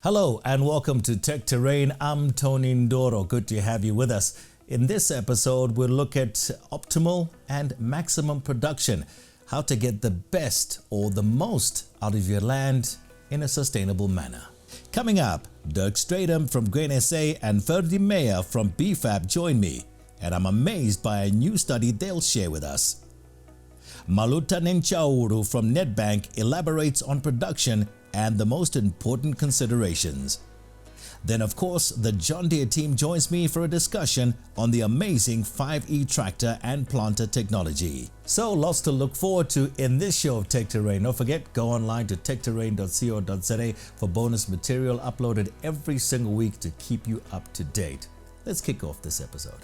Hello and welcome to Tech Terrain. I'm Tony Ndoro. Good to have you with us. In this episode, we'll look at optimal and maximum production, how to get the best or the most out of your land in a sustainable manner. Coming up, Dirk Strydom from Grain SA and Ferdi Meyer from BFAP join me, and I'm amazed by a new study they'll share with us. Maluta Netshaulu from Nedbank elaborates on production and the most important considerations. Then of course, the John Deere team joins me for a discussion on the amazing 5E tractor and planter technology. So lots to look forward to in this show of Tech Terrain. Don't forget, go online to techterrain.co.za for bonus material uploaded every single week to keep you up to date. Let's kick off this episode.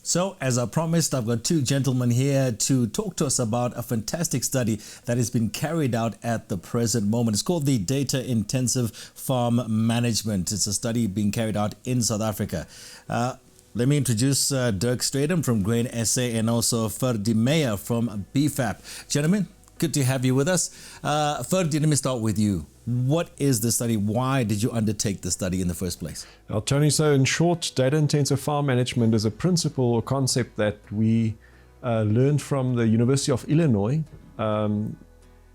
So, as I promised, I've got two gentlemen here to talk to us about a fantastic study that has been carried out at the present moment. It's called the Data Intensive Farm Management. It's a study being carried out in South Africa. Let me introduce Dirk Strydom from Grain SA and also Ferdi Meyer from BFAP. Gentlemen, good to have you with us. Ferdi, let me start with you. What is the study? Why did you undertake the study in the first place? Well, Tony, so in short, data-intensive farm management is a principle or concept that we learned from the University of Illinois.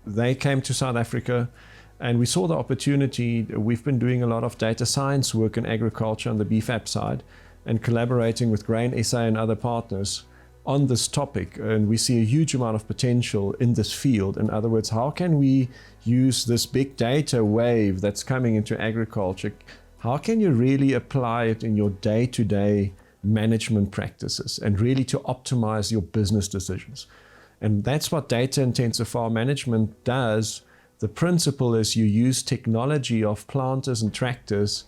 They came to South Africa and we saw the opportunity. We've been doing a lot of data science work in agriculture on the BFAP side and collaborating with Grain SA and other partners on this topic, and we see a huge amount of potential in this field. In other words, how can we use this big data wave that's coming into agriculture? How can you really apply it in your day-to-day management practices and really to optimize your business decisions? And that's what data-intensive farm management does. The principle is you use technology of planters and tractors,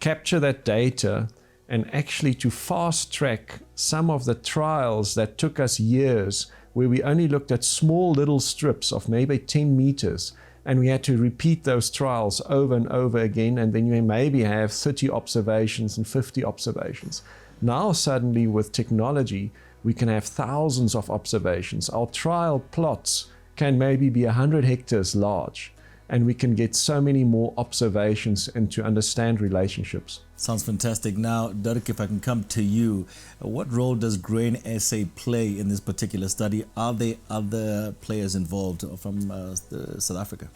capture that data, and actually to fast track some of the trials that took us years, where we only looked at small little strips of maybe 10 meters, and we had to repeat those trials over and over again, and then you maybe have 30 observations and 50 observations. Now suddenly with technology, we can have thousands of observations. Our trial plots can maybe be 100 hectares large, and we can get so many more observations and to understand relationships. Sounds fantastic. Now, Dirk, if I can come to you, what role does Grain SA play in this particular study? Are there other players involved from South Africa?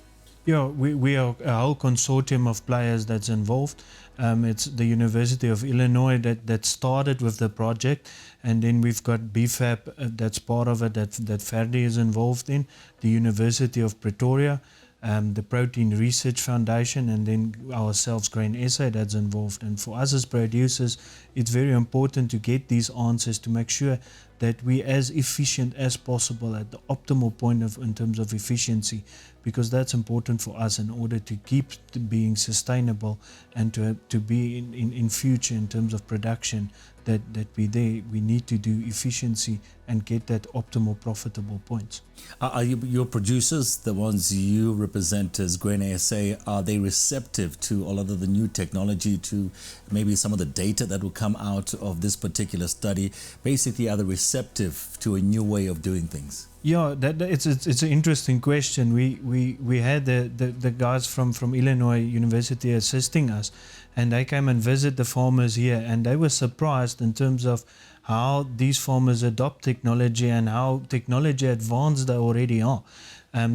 Yeah, we are a whole consortium of players that's involved. It's the University of Illinois that started with the project, and then we've got BFAP that's part of it that Ferdi is involved in, the University of Pretoria, the Protein Research Foundation, and then ourselves, Grain SA, that's involved. And for us as producers, it's very important to get these answers to make sure that we're as efficient as possible at the optimal point in terms of efficiency, because that's important for us in order to keep being sustainable and to be in future in terms of production that we need to do efficiency and get that optimal profitable points. Are your producers, the ones you represent as Grain SA, are they receptive to all of the new technology, to maybe some of the data that will come out of this particular study? Basically, are they receptive to a new way of doing things? Yeah, it's an interesting question. We had the guys from Illinois University assisting us, and they came and visit the farmers here, and they were surprised in terms of how these farmers adopt technology and how technology advanced they already are.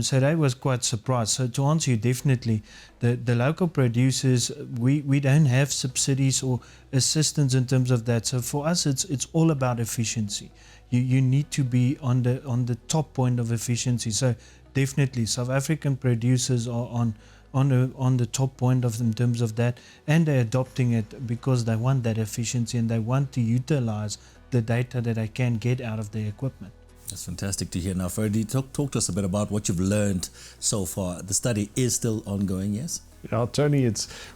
So they was quite surprised. So to answer you, definitely, the local producers, we don't have subsidies or assistance in terms of that. So for us, it's all about efficiency. You need to be on the top point of efficiency. So definitely, South African producers are on the top point of in terms of that, and they're adopting it because they want that efficiency and they want to utilize the data that they can get out of their equipment. That's fantastic to hear. Now, Ferdi, talk to us a bit about what you've learned so far. The study is still ongoing, yes? Yeah, Tony,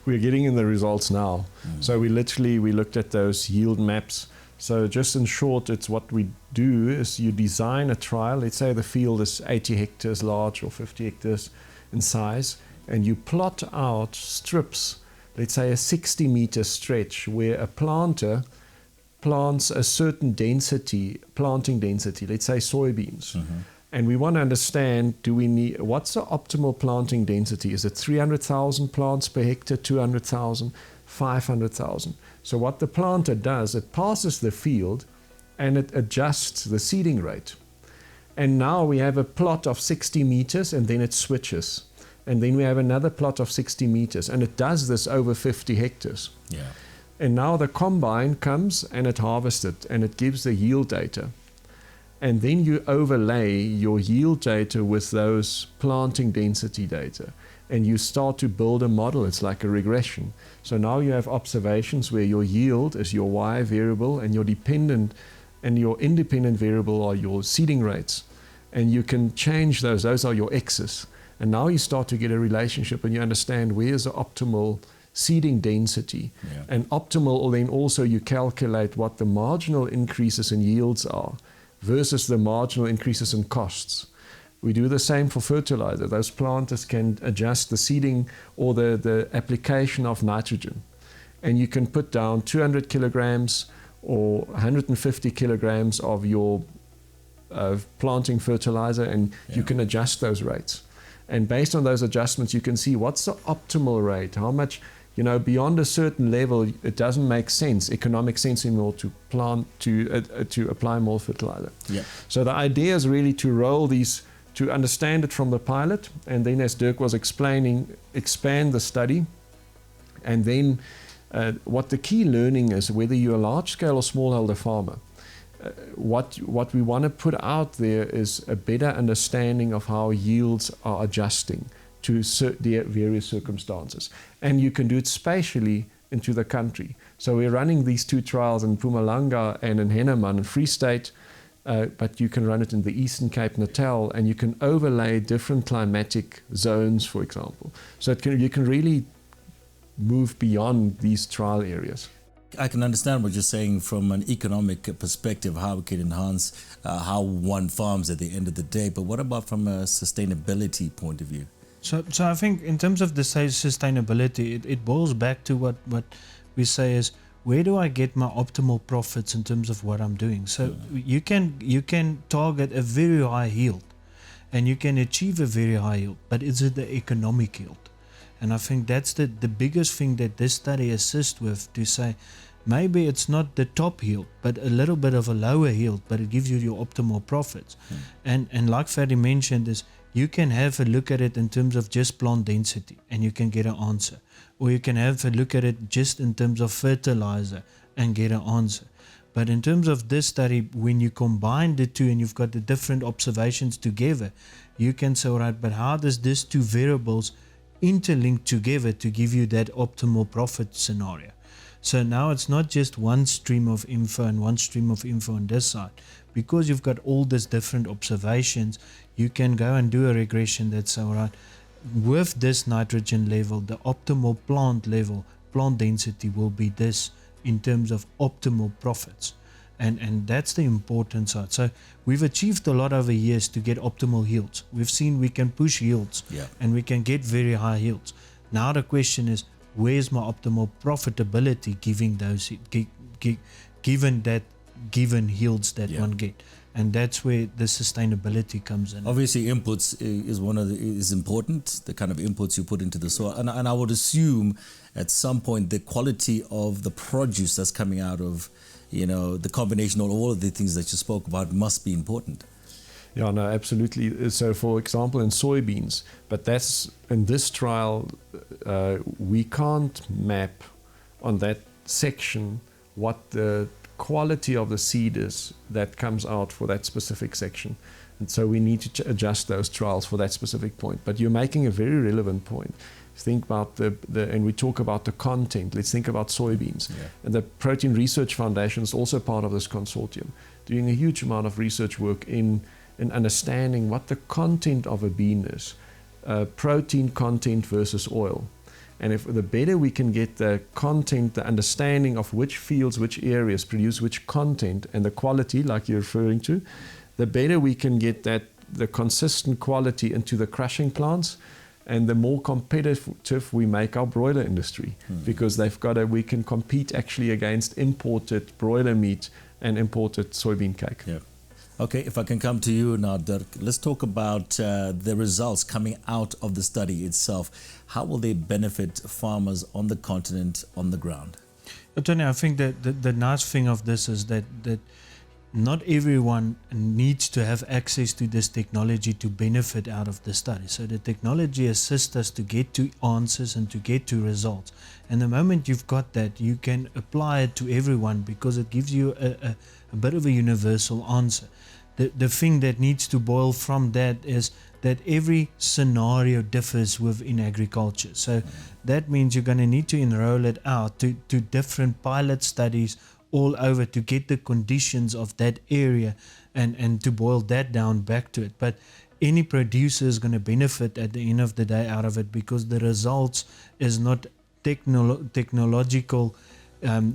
we're getting in the results now. So we looked at those yield maps. So just in short, it's what we do is you design a trial. Let's say the field is 80 hectares large or 50 hectares in size, and you plot out strips, let's say a 60-meter stretch where a planter plants a certain density, planting density, let's say soybeans, and we want to understand, what's the optimal planting density? Is it 300,000 plants per hectare, 200,000, 500,000? So what the planter does, it passes the field and it adjusts the seeding rate. And now we have a plot of 60 meters and then it switches. And then we have another plot of 60 meters, and it does this over 50 hectares. Yeah. And now the combine comes and it harvests it and it gives the yield data. And then you overlay your yield data with those planting density data. And you start to build a model. It's like a regression. So now you have observations where your yield is your Y variable and your dependent and your independent variable are your seeding rates. And you can change those. Those are your X's. And now you start to get a relationship and you understand where's the optimal seeding density. Yeah. And optimal, then also you calculate what the marginal increases in yields are versus the marginal increases in costs. We do the same for fertilizer. Those planters can adjust the seeding or the application of nitrogen. And you can put down 200 kilograms or 150 kilograms of your planting fertilizer, and you can adjust those rates. And based on those adjustments, you can see what's the optimal rate, how much, beyond a certain level, it doesn't make sense, economic sense anymore to plant, to apply more fertilizer. Yeah. So the idea is really to roll these, to understand it from the pilot, and then as Dirk was explaining, expand the study. And then what the key learning is, whether you're a large-scale or smallholder farmer, what we want to put out there is a better understanding of how yields are adjusting to their various circumstances. And you can do it spatially into the country. So we're running these two trials in Mpumalanga and in Henneman in Free State, but you can run it in the Eastern Cape, Natal, and you can overlay different climatic zones, for example. So you can really move beyond these trial areas. I can understand what you're saying from an economic perspective, how we can enhance how one farms at the end of the day. But what about from a sustainability point of view? So I think in terms of the sustainability, it boils back to what we say is, where do I get my optimal profits in terms of what I'm doing? So you can target a very high yield and you can achieve a very high yield, but is it the economic yield? And I think that's the biggest thing that this study assists with, to say maybe it's not the top yield, but a little bit of a lower yield, but it gives you your optimal profits. And like Ferdi mentioned, is you can have a look at it in terms of just plant density and you can get an answer. Or you can have a look at it just in terms of fertilizer and get an answer. But in terms of this study, when you combine the two and you've got the different observations together, you can say, all right, but how does these two variables interlink together to give you that optimal profit scenario? So now it's not just one stream of info and one stream of info on this side. Because you've got all these different observations, you can go and do a regression that's all right, with this nitrogen level, the optimal plant level, plant density will be this in terms of optimal profits. And that's the important side. So we've achieved a lot over years to get optimal yields. We've seen we can push yields and we can get very high yields. Now the question is, where's my optimal profitability given yields that one get? And that's where the sustainability comes in. Obviously, inputs is important, the kind of inputs you put into the soil. And I would assume at some point the quality of the produce that's coming out of, the combination of all of the things that you spoke about must be important. Yeah, no, absolutely. So, for example, in soybeans, but that's in this trial, we can't map on that section what the quality of the seed is that comes out for that specific section. And so we need to adjust those trials for that specific point. But you're making a very relevant point. Think about and we talk about the content. Let's think about soybeans. And the Protein Research Foundation is also part of this consortium, doing a huge amount of research work in understanding what the content of a bean is, protein content versus oil. And if the better we can get the content, the understanding of which fields, which areas produce which content, and the quality, like you're referring to, the better we can get the consistent quality into the crushing plants. and the more competitive we make our broiler industry, because we can compete actually against imported broiler meat and imported soybean cake. Yeah. Okay, if I can come to you now, Dirk, let's talk about the results coming out of the study itself. How will they benefit farmers on the continent, on the ground? Tony, I think that the nice thing of this is that not everyone needs to have access to this technology to benefit out of the study. So the technology assists us to get to answers and to get to results. And the moment you've got that, you can apply it to everyone because it gives you a bit of a universal answer. The thing that needs to boil from that is that every scenario differs within agriculture. So that means you're going to need to enroll it out to different pilot studies all over to get the conditions of that area and to boil that down back to it. But any producer is going to benefit at the end of the day out of it because the results is not technological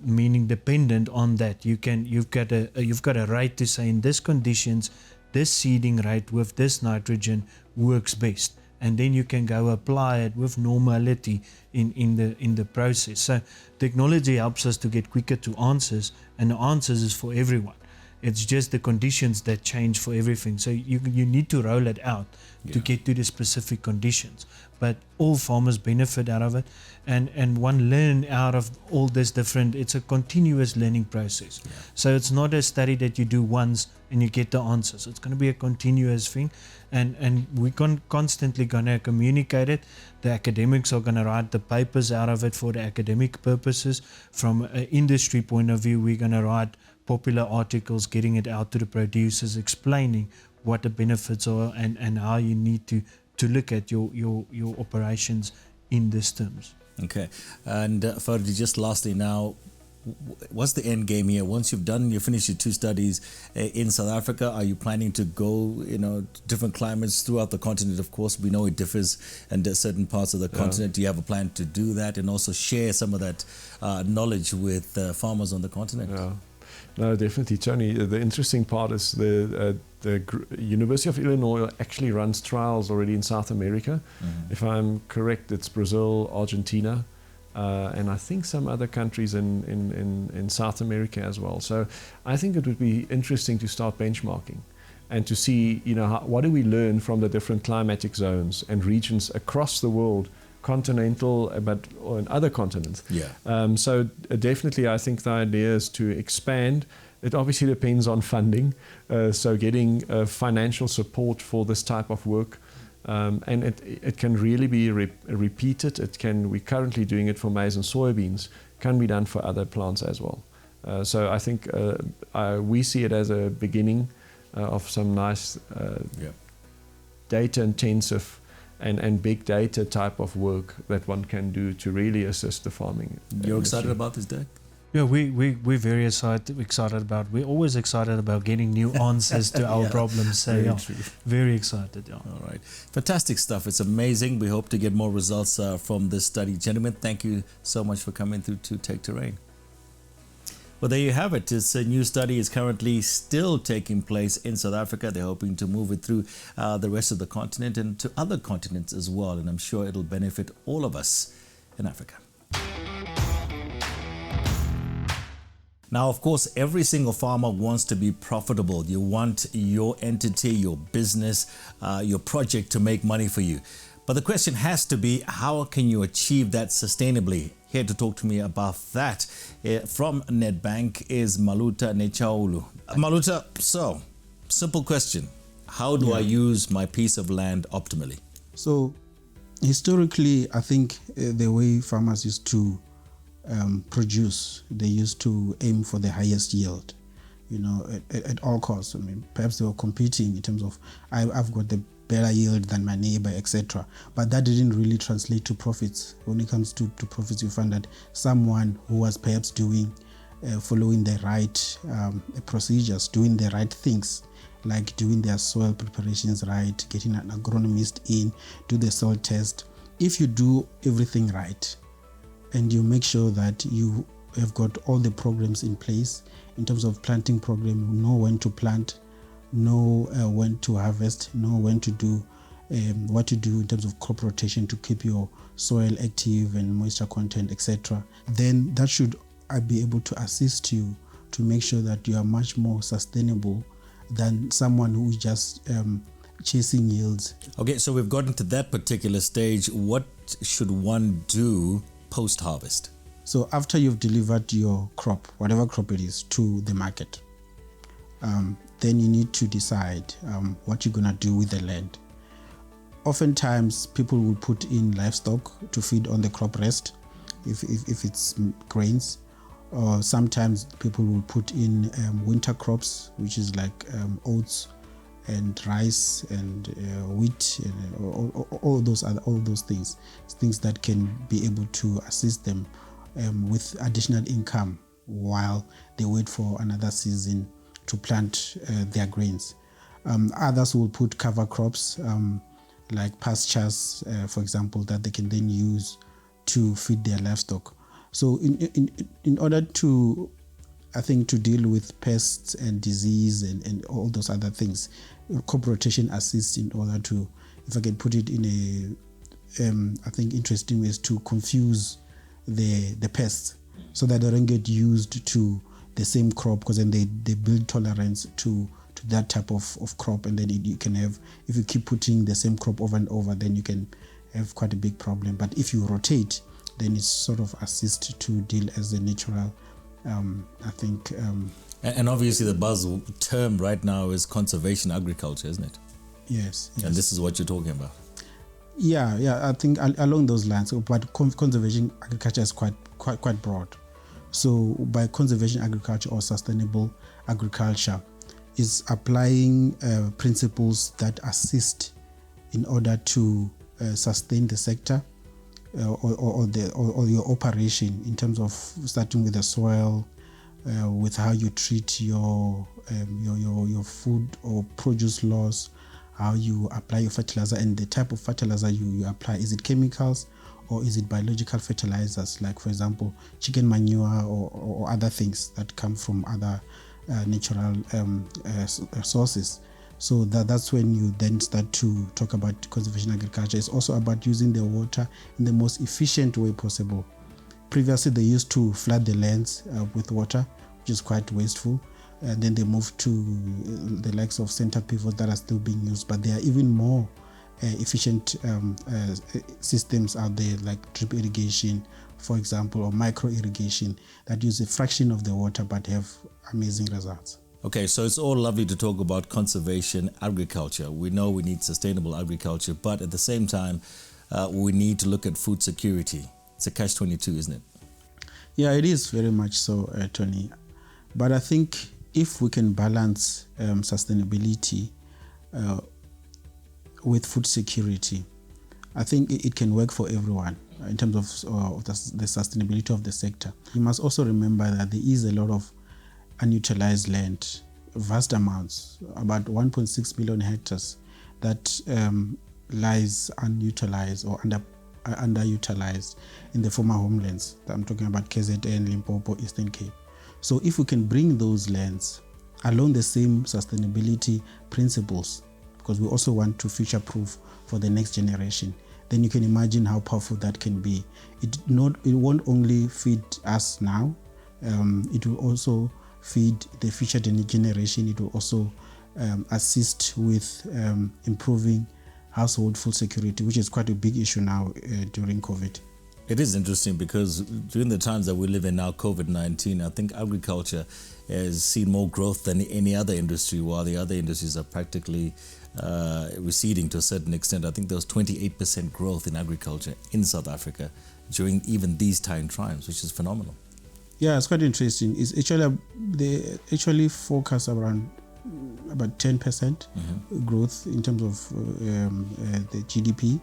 meaning dependent on that. You've got a right to say in this conditions this seeding rate with this nitrogen works best, and then you can go apply it with normality in the process. So technology helps us to get quicker to answers, and the answers is for everyone. It's just the conditions that change for everything. So you need to roll it out to get to the specific conditions. But all farmers benefit out of it, and one learn out of all this different. It's a continuous learning process. Yeah. So it's not a study that you do once and you get the answers. It's going to be a continuous thing, and we're constantly going to communicate it. The academics are going to write the papers out of it for the academic purposes. From an industry point of view, we're going to write popular articles, getting it out to the producers, explaining what the benefits are and how you need to look at your operations in these terms. Okay, and Ferdi, just lastly now, what's the end game here? Once you finished your 2 studies in South Africa, are you planning to go, different climates throughout the continent? Of course, we know it differs in certain parts of the continent. Do you have a plan to do that and also share some of that knowledge with farmers on the continent? Yeah. No, definitely, Tony. The interesting part is the University of Illinois actually runs trials already in South America. If I'm correct, it's Brazil, Argentina, and I think some other countries in South America as well. So I think it would be interesting to start benchmarking and to see, what do we learn from the different climatic zones and regions across the world, continental, or in other continents. Yeah. So definitely, I think the idea is to expand. It obviously depends on funding, so getting financial support for this type of work, and it can really be repeated. We're currently doing it for maize and soybeans. Can be done for other plants as well. So I think we see it as a beginning of some nice data-intensive and big data type of work that one can do to really assist the farming. You're excited about this, Dirk? Yeah, we're very excited about. We're always excited about getting new answers to our problems. So very excited. Yeah. All right, fantastic stuff. It's amazing. We hope to get more results from this study, gentlemen. Thank you so much for coming through to Take Terrain. Well, there you have it. This new study is currently still taking place in South Africa. They're hoping to move it through the rest of the continent and to other continents as well. And I'm sure it'll benefit all of us in Africa. Now, of course, every single farmer wants to be profitable. You want your entity, your business, your project to make money for you. But the question has to be, how can you achieve that sustainably? Here to talk to me about that from Nedbank is Maluta Netshaulu. Maluta, so simple question. How do I use my piece of land optimally? So historically, I think the way farmers used to produce, they used to aim for the highest yield, at all costs. I mean, perhaps they were competing in terms of, I've got the better yield than my neighbor, etc. But that didn't really translate to profits. When it comes to profits, you find that someone who was perhaps following the right procedures, doing the right things, like doing their soil preparations right, getting an agronomist in, do the soil test. If you do everything right, and you make sure that you have got all the programs in place in terms of planting program, know when to plant, know when to harvest, know when to do what to do in terms of crop rotation to keep your soil active and moisture content, etc., then that should be able to assist you to make sure that you are much more sustainable than someone who is just chasing yields. Okay, so we've gotten to that particular stage. What should one do post-harvest? So after you've delivered your crop, whatever crop it is, to the market, then you need to decide what you're going to do with the land. Oftentimes, people will put in livestock to feed on the crop rest, if it's grains. Or sometimes people will put in winter crops, which is like oats and rice and wheat and all those things that can be able to assist them with additional income while they wait for another season to plant their grains. Others will put cover crops like pastures, for example, that they can then use to feed their livestock. So in order to, I think, to deal with pests and disease and all those other things, crop rotation assists in order to, if I can put it in a, I think, interesting ways, to confuse the pests so that they don't get used to the same crop, because then they build tolerance to that type of crop, and then you can have, if you keep putting the same crop over and over, then you can have quite a big problem. But if you rotate, then it sort of assists to deal as a natural, I think. And obviously the buzz term right now is conservation agriculture, isn't it? Yes. And this is what you're talking about. Yeah, I think along those lines. But conservation agriculture is quite broad. So by conservation agriculture or sustainable agriculture is applying principles that assist in order to sustain the sector or your operation, in terms of starting with the soil, with how you treat your food or produce loss, how you apply your fertilizer, and the type of fertilizer you apply. Is it chemicals or is it biological fertilizers, like, for example, chicken manure or other things that come from other natural sources? So that's when you then start to talk about conservation agriculture. It's also about using the water in the most efficient way possible. Previously, they used to flood the lands with water, which is quite wasteful. And then they moved to the likes of center pivots that are still being used. But there are even more efficient systems out there, like drip irrigation, for example, or micro irrigation, that use a fraction of the water but have amazing results. Okay, so it's all lovely to talk about conservation agriculture. We know we need sustainable agriculture, but at the same time, we need to look at food security. It's a catch-22, isn't it? Yeah, it is very much so, Tony. But I think if we can balance sustainability with food security, I think it can work for everyone in terms of the sustainability of the sector. You must also remember that there is a lot of unutilized land, vast amounts, about 1.6 million hectares that lies unutilized or underutilized in the former homelands. I'm talking about KZN, Limpopo, Eastern Cape. So if we can bring those lands along the same sustainability principles, because we also want to future-proof for the next generation, then you can imagine how powerful that can be. It won't only feed us now, it will also feed the future generation. It will also assist with improving household food security, which is quite a big issue now during COVID. It is interesting because during the times that we live in now, COVID-19, I think agriculture has seen more growth than any other industry, while the other industries are practically receding to a certain extent. I think there was 28% growth in agriculture in South Africa during even these time times, which is phenomenal. Yeah, it's quite interesting. It's actually, they actually focus around about 10% growth in terms of the GDP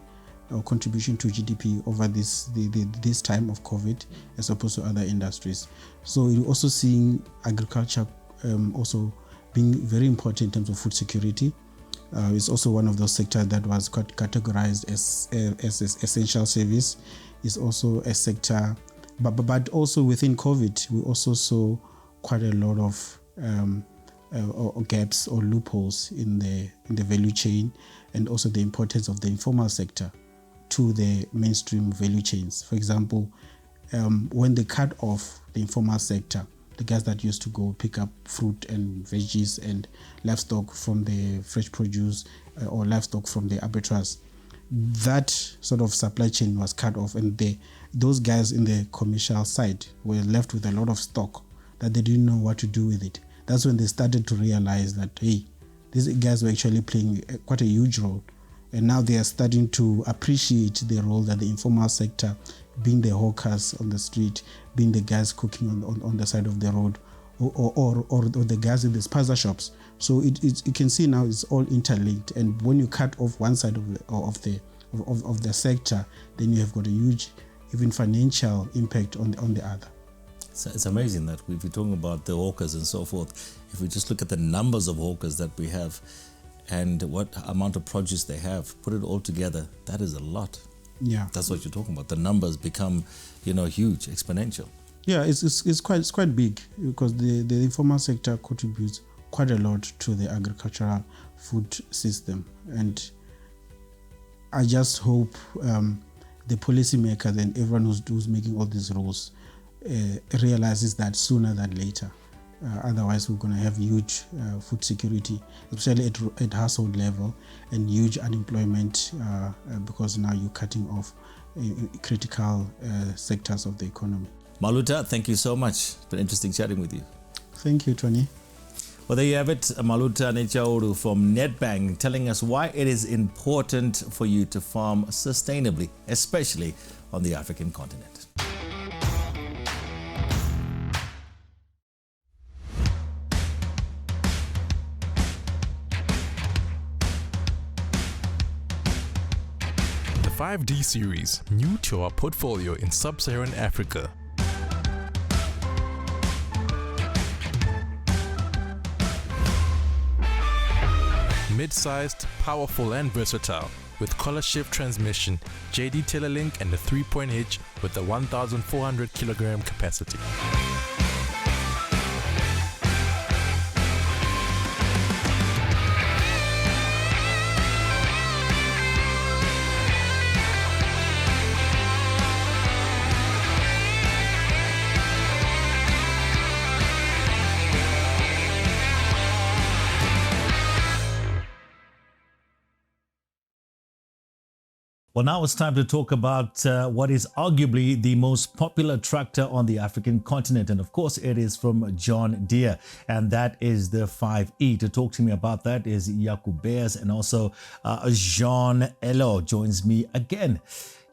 or contribution to GDP over this time of COVID, as opposed to other industries. So you're also seeing agriculture also being very important in terms of food security. It's also one of those sectors that was categorized as essential service. It's also a sector, but also within COVID, we also saw quite a lot of gaps or loopholes in the value chain, and also the importance of the informal sector to the mainstream value chains. For example, when they cut off the informal sector, the guys that used to go pick up fruit and veggies and livestock from the fresh produce or livestock from the abattoirs, that sort of supply chain was cut off, and those guys in the commercial side were left with a lot of stock that they didn't know what to do with it. That's when they started to realize that, hey, these guys were actually playing quite a huge role. And now they are starting to appreciate the role that the informal sector, being the hawkers on the street, being the guys cooking on the side of the road, or the guys in the spaza shops. So you can see now it's all interlinked. And when you cut off one side of the sector, then you have got a huge, even financial impact on the other. It's amazing that if we're talking about the hawkers and so forth, if we just look at the numbers of hawkers that we have and what amount of produce they have, put it all together, that is a lot. Yeah, that's what you're talking about. The numbers become, huge, exponential. Yeah, it's quite big, because the informal sector contributes quite a lot to the agricultural food system, and I just hope the policymakers and everyone who's making all these rules realizes that sooner than later. Otherwise, we're going to have huge food security, especially at household level, and huge unemployment because now you're cutting off critical sectors of the economy. Maluta, thank you so much. It's been interesting chatting with you. Thank you, Tony. Well, there you have it. Maluta Netshaulu from Nedbank telling us why it is important for you to farm sustainably, especially on the African continent. The 5D series, new to our portfolio in Sub-Saharan Africa. Mid-sized, powerful and versatile, with collar shift transmission, JD Tailor Link and a 3-point hitch with a 1,400 kilogram capacity. Well, now it's time to talk about what is arguably the most popular tractor on the African continent. And of course, it is from John Deere, and that is the 5E. To talk to me about that is Jaco Beyers, and also Jean Elloh joins me again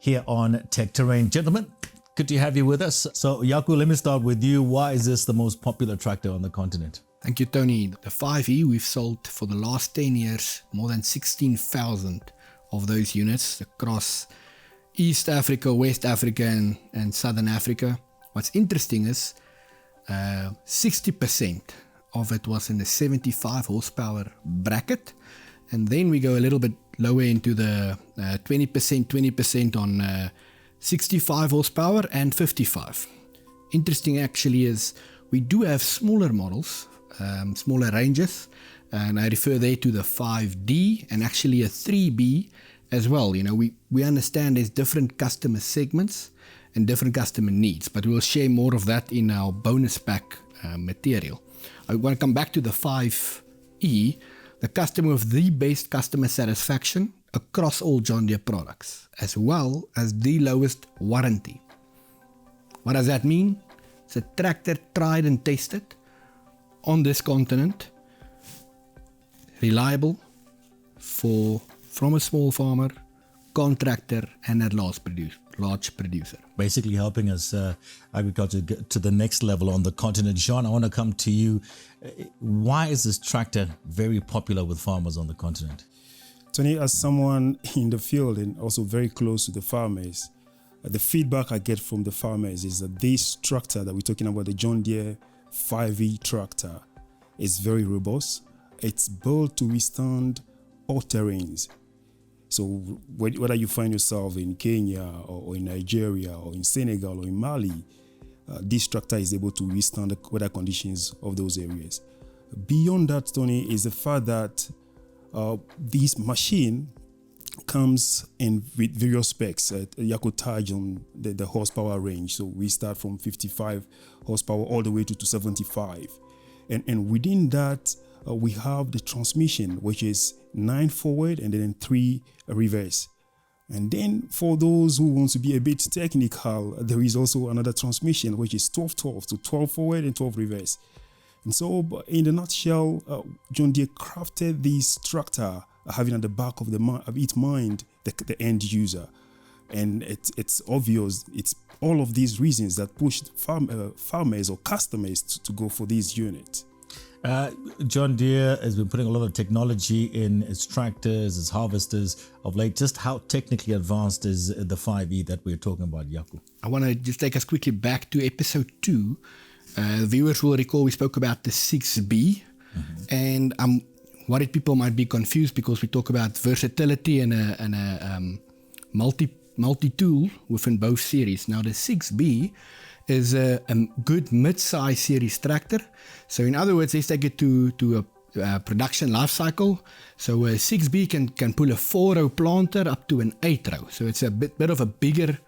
here on Tech Terrain. Gentlemen, good to have you with us. So, Jaco, let me start with you. Why is this the most popular tractor on the continent? Thank you, Tony. The 5E we've sold for the last 10 years, more than 16,000 of those units across East Africa, West Africa and Southern Africa. What's interesting is 60% of it was in the 75 horsepower bracket, and then we go a little bit lower into the 20% on 65 horsepower and 55. Interesting actually is we do have smaller models, smaller ranges, and I refer there to the 5D and actually a 3B as well. You know, we understand there's different customer segments and different customer needs, but we'll share more of that in our bonus pack material. I want to come back to the 5E, the customer with the best customer satisfaction across all John Deere products, as well as the lowest warranty. What does that mean? It's a tractor tried and tested on this continent, reliable from a small farmer, contractor, and at large producer. Basically helping us agriculture get to the next level on the continent. Jean, I want to come to you. Why is this tractor very popular with farmers on the continent? Tony, as someone in the field and also very close to the farmers, the feedback I get from the farmers is that this tractor that we're talking about, the John Deere 5E tractor, is very robust. It's built to withstand all terrains. So whether you find yourself in Kenya or in Nigeria or in Senegal or in Mali, this tractor is able to withstand the weather conditions of those areas. Beyond that, Tony, is the fact that this machine comes in with various specs. Jaco touched on the horsepower range. So we start from 55 horsepower all the way to 75. And within that, we have the transmission, which is 9 forward and then 3 reverse. And then for those who want to be a bit technical, there is also another transmission, which is 12-12, so 12 forward and 12 reverse. And so in the nutshell, John Deere crafted this tractor having at the back of its mind the end user. And it's obvious, it's all of these reasons that pushed farmers or customers to go for this unit. John Deere has been putting a lot of technology in its tractors, its harvesters of late. Just how technically advanced is the 5E that we're talking about, Jaco? I want to just take us quickly back to episode 2. Viewers will recall we spoke about the 6B. And I'm worried people might be confused because we talk about versatility and a multi-tool within both series. Now the 6B is a good mid-size series tractor. So in other words, let's take it to a production life cycle. So a 6B can pull a 4-row planter up to an 8-row. So it's a bit of a bigger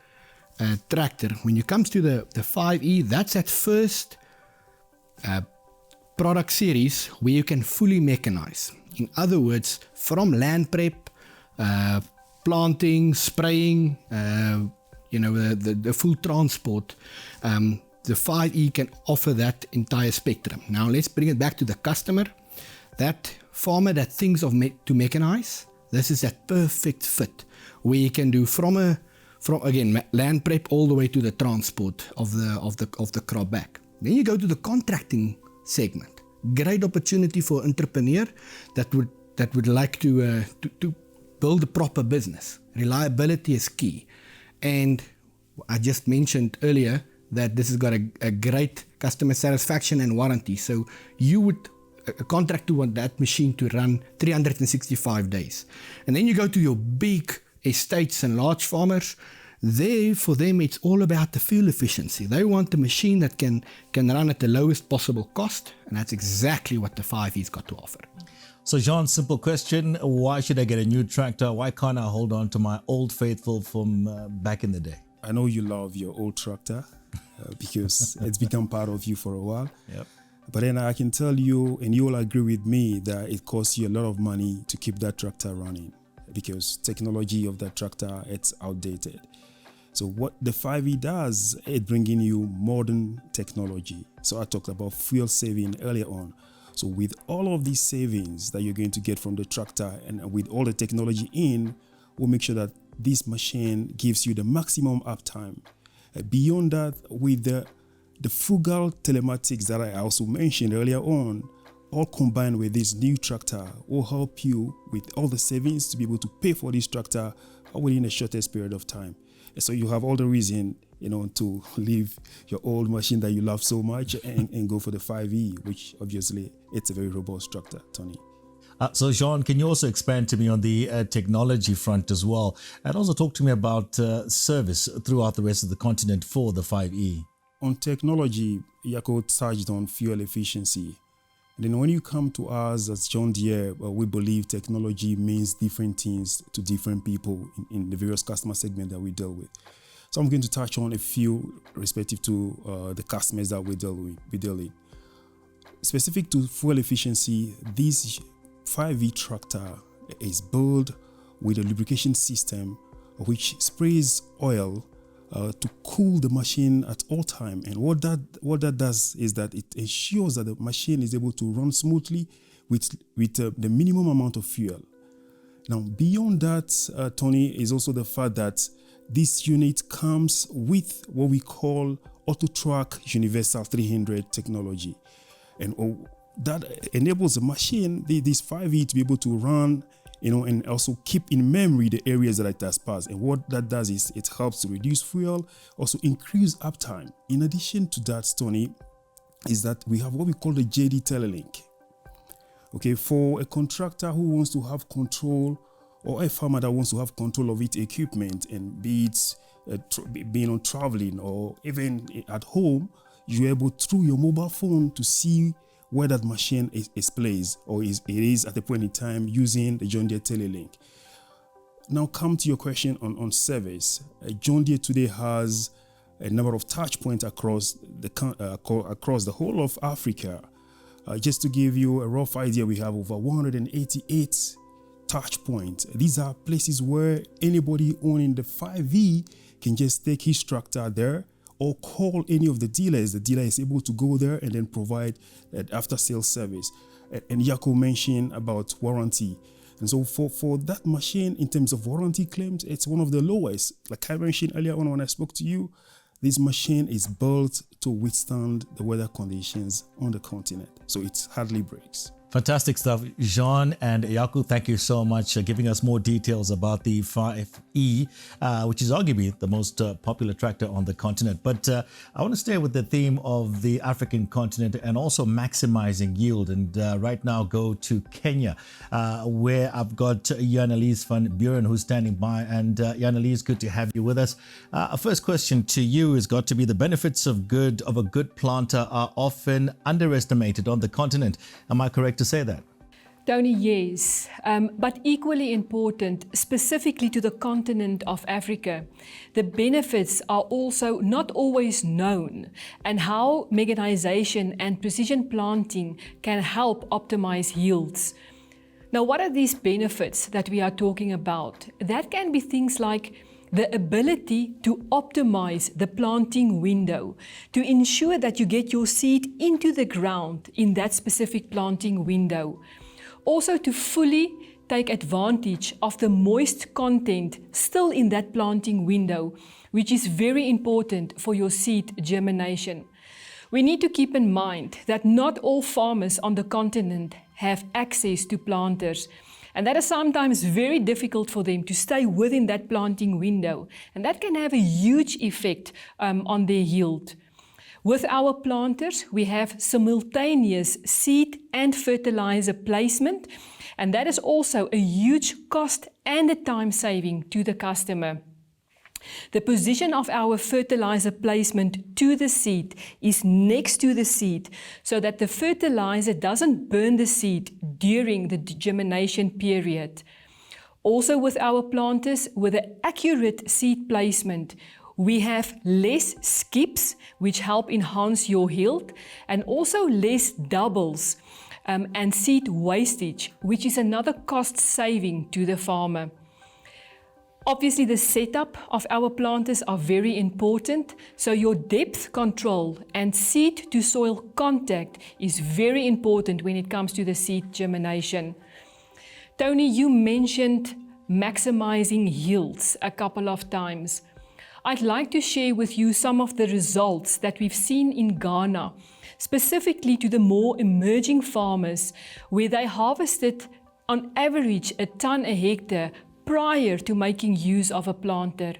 tractor. When it comes to the 5E, that's that first product series where you can fully mechanize. In other words, from land prep, planting, spraying, the full transport, the 5E can offer that entire spectrum. Now let's bring it back to the customer. That farmer that thinks of to mechanize, this is that perfect fit where you can do from again land prep all the way to the transport of the crop back. Then you go to the contracting segment. Great opportunity for entrepreneur that would like to build a proper business. Reliability is key. And I just mentioned earlier that this has got a great customer satisfaction and warranty. So you would contract to want that machine to run 365 days. And then you go to your big estates and large farmers. There, for them, it's all about the fuel efficiency. They want a machine that can run at the lowest possible cost. And that's exactly what the 5E's got to offer. So, Jean, simple question. Why should I get a new tractor? Why can't I hold on to my old faithful from back in the day? I know you love your old tractor because it's become part of you for a while. Yep. But then I can tell you, and you will agree with me, that it costs you a lot of money to keep that tractor running because technology of that tractor, it's outdated. So what the 5E does, it bringing you modern technology. So I talked about fuel saving earlier on. So with all of these savings that you're going to get from the tractor and with all the technology in, we'll make sure that this machine gives you the maximum uptime. Beyond that, with the frugal telematics that I also mentioned earlier on, all combined with this new tractor will help you with all the savings to be able to pay for this tractor within the shortest period of time. And so you have all the reason, to leave your old machine that you love so much and go for the 5E, which obviously it's a very robust tractor, Tony. So, Jean, can you also expand to me on the technology front as well? And also talk to me about service throughout the rest of the continent for the 5E. On technology, Jaco touched on fuel efficiency. And then when you come to us as John Deere, we believe technology means different things to different people in the various customer segments that we deal with. So I'm going to touch on a few respective to the customers that we deal with. Specific to fuel efficiency, this 5E tractor is built with a lubrication system which sprays oil to cool the machine at all time. And what that does is that it ensures that the machine is able to run smoothly with the minimum amount of fuel. Now, beyond that, Tony, is also the fact that this unit comes with what we call AutoTrack Universal 300 technology. And that enables the machine, this 5E, to be able to run, and also keep in memory the areas that it has passed. And what that does is it helps to reduce fuel, also increase uptime. In addition to that, Tony, is that we have what we call the JD Telelink. Okay, for a contractor who wants to have control, or a farmer that wants to have control of its equipment, and be it being on traveling or even at home, you're able through your mobile phone to see where that machine is placed, or it is at the point in time using the John Deere Telelink. Now come to your question on service. John Deere today has a number of touch points across the whole of Africa. Just to give you a rough idea, we have over 188 touch points. These are places where anybody owning the 5V can just take his tractor there or call any of the dealers. The dealer is able to go there and then provide that after-sales service. And Jaco mentioned about warranty. And so for that machine, in terms of warranty claims, it's one of the lowest. Like I mentioned earlier on when I spoke to you, this machine is built to withstand the weather conditions on the continent, so it hardly breaks. Fantastic stuff, Jean and Jaco. Thank you so much for giving us more details about the 5E, which is arguably the most popular tractor on the continent. But I want to stay with the theme of the African continent and also maximizing yield. And right now go to Kenya, where I've got Janalize van Buuren who's standing by. And Janalize, good to have you with us. Our first question to you has got to be: the benefits of a good planter are often underestimated on the continent. Am I correct to say that? Tony, yes, but equally important, specifically to the continent of Africa, the benefits are also not always known, and how mechanization and precision planting can help optimize yields. Now, what are these benefits that we are talking about? That can be things like the ability to optimize the planting window, to ensure that you get your seed into the ground in that specific planting window. Also to fully take advantage of the moist content still in that planting window, which is very important for your seed germination. We need to keep in mind that not all farmers on the continent have access to planters, and that is sometimes very difficult for them to stay within that planting window, and that can have a huge effect on their yield. With our planters, we have simultaneous seed and fertilizer placement, and that is also a huge cost and a time saving to the customer. The position of our fertilizer placement to the seed is next to the seed, so that the fertilizer doesn't burn the seed during the germination period. Also with our planters, with the accurate seed placement, we have less skips, which help enhance your yield, and also less doubles and seed wastage, which is another cost saving to the farmer. Obviously, the setup of our planters are very important, so your depth control and seed to soil contact is very important when it comes to the seed germination. Tony, you mentioned maximizing yields a couple of times. I'd like to share with you some of the results that we've seen in Ghana, specifically to the more emerging farmers, where they harvested on average a ton a hectare prior to making use of a planter.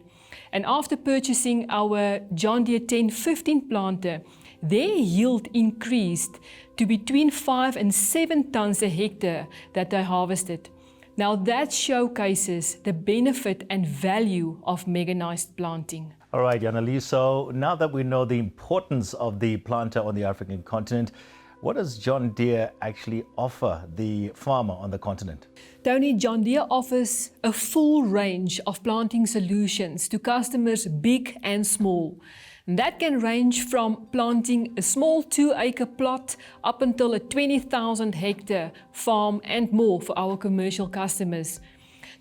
And after purchasing our John Deere 1015 planter, their yield increased to between 5 and 7 tons a hectare that they harvested. Now that showcases the benefit and value of mechanized planting. All right, Janalize, so now that we know the importance of the planter on the African continent, what does John Deere actually offer the farmer on the continent? Tony, John Deere offers a full range of planting solutions to customers big and small. And that can range from planting a small 2-acre plot up until a 20,000 hectare farm and more for our commercial customers.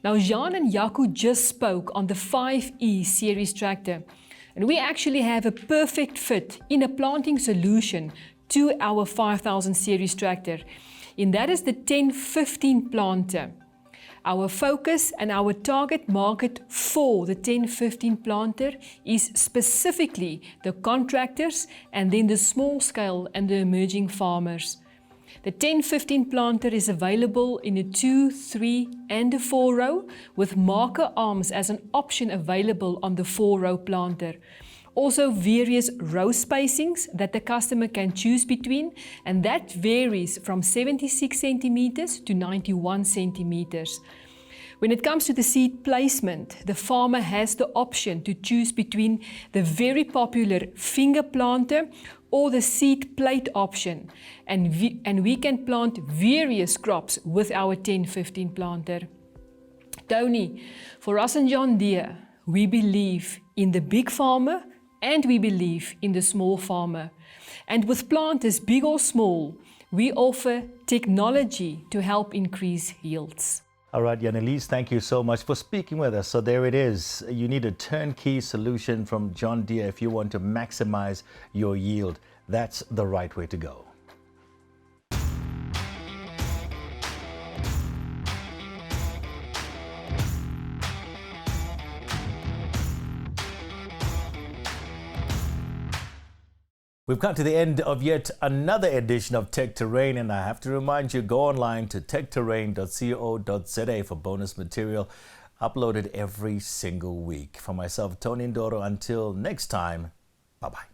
Now, Jean and Jaco just spoke on the 5E series tractor, and we actually have a perfect fit in a planting solution to our 5000 series tractor, and that is the 1015 planter. Our focus and our target market for the 1015 planter is specifically the contractors and then the small scale and the emerging farmers. The 1015 planter is available in a 2, 3 and a 4 row, with marker arms as an option available on the 4 row planter. Also various row spacings that the customer can choose between, and that varies from 76 centimeters to 91 centimeters. When it comes to the seed placement, the farmer has the option to choose between the very popular finger planter or the seed plate option, and we can plant various crops with our 1015 planter. Tony, for us in John Deere, we believe in the big farmer and we believe in the small farmer. And with planters, big or small, we offer technology to help increase yields. All right, Janalize, thank you so much for speaking with us. So there it is. You need a turnkey solution from John Deere if you want to maximize your yield. That's the right way to go. We've come to the end of yet another edition of Tech Terrain, and I have to remind you, go online to techterrain.co.za for bonus material uploaded every single week. For myself, Tony Ndoro, until next time, bye-bye.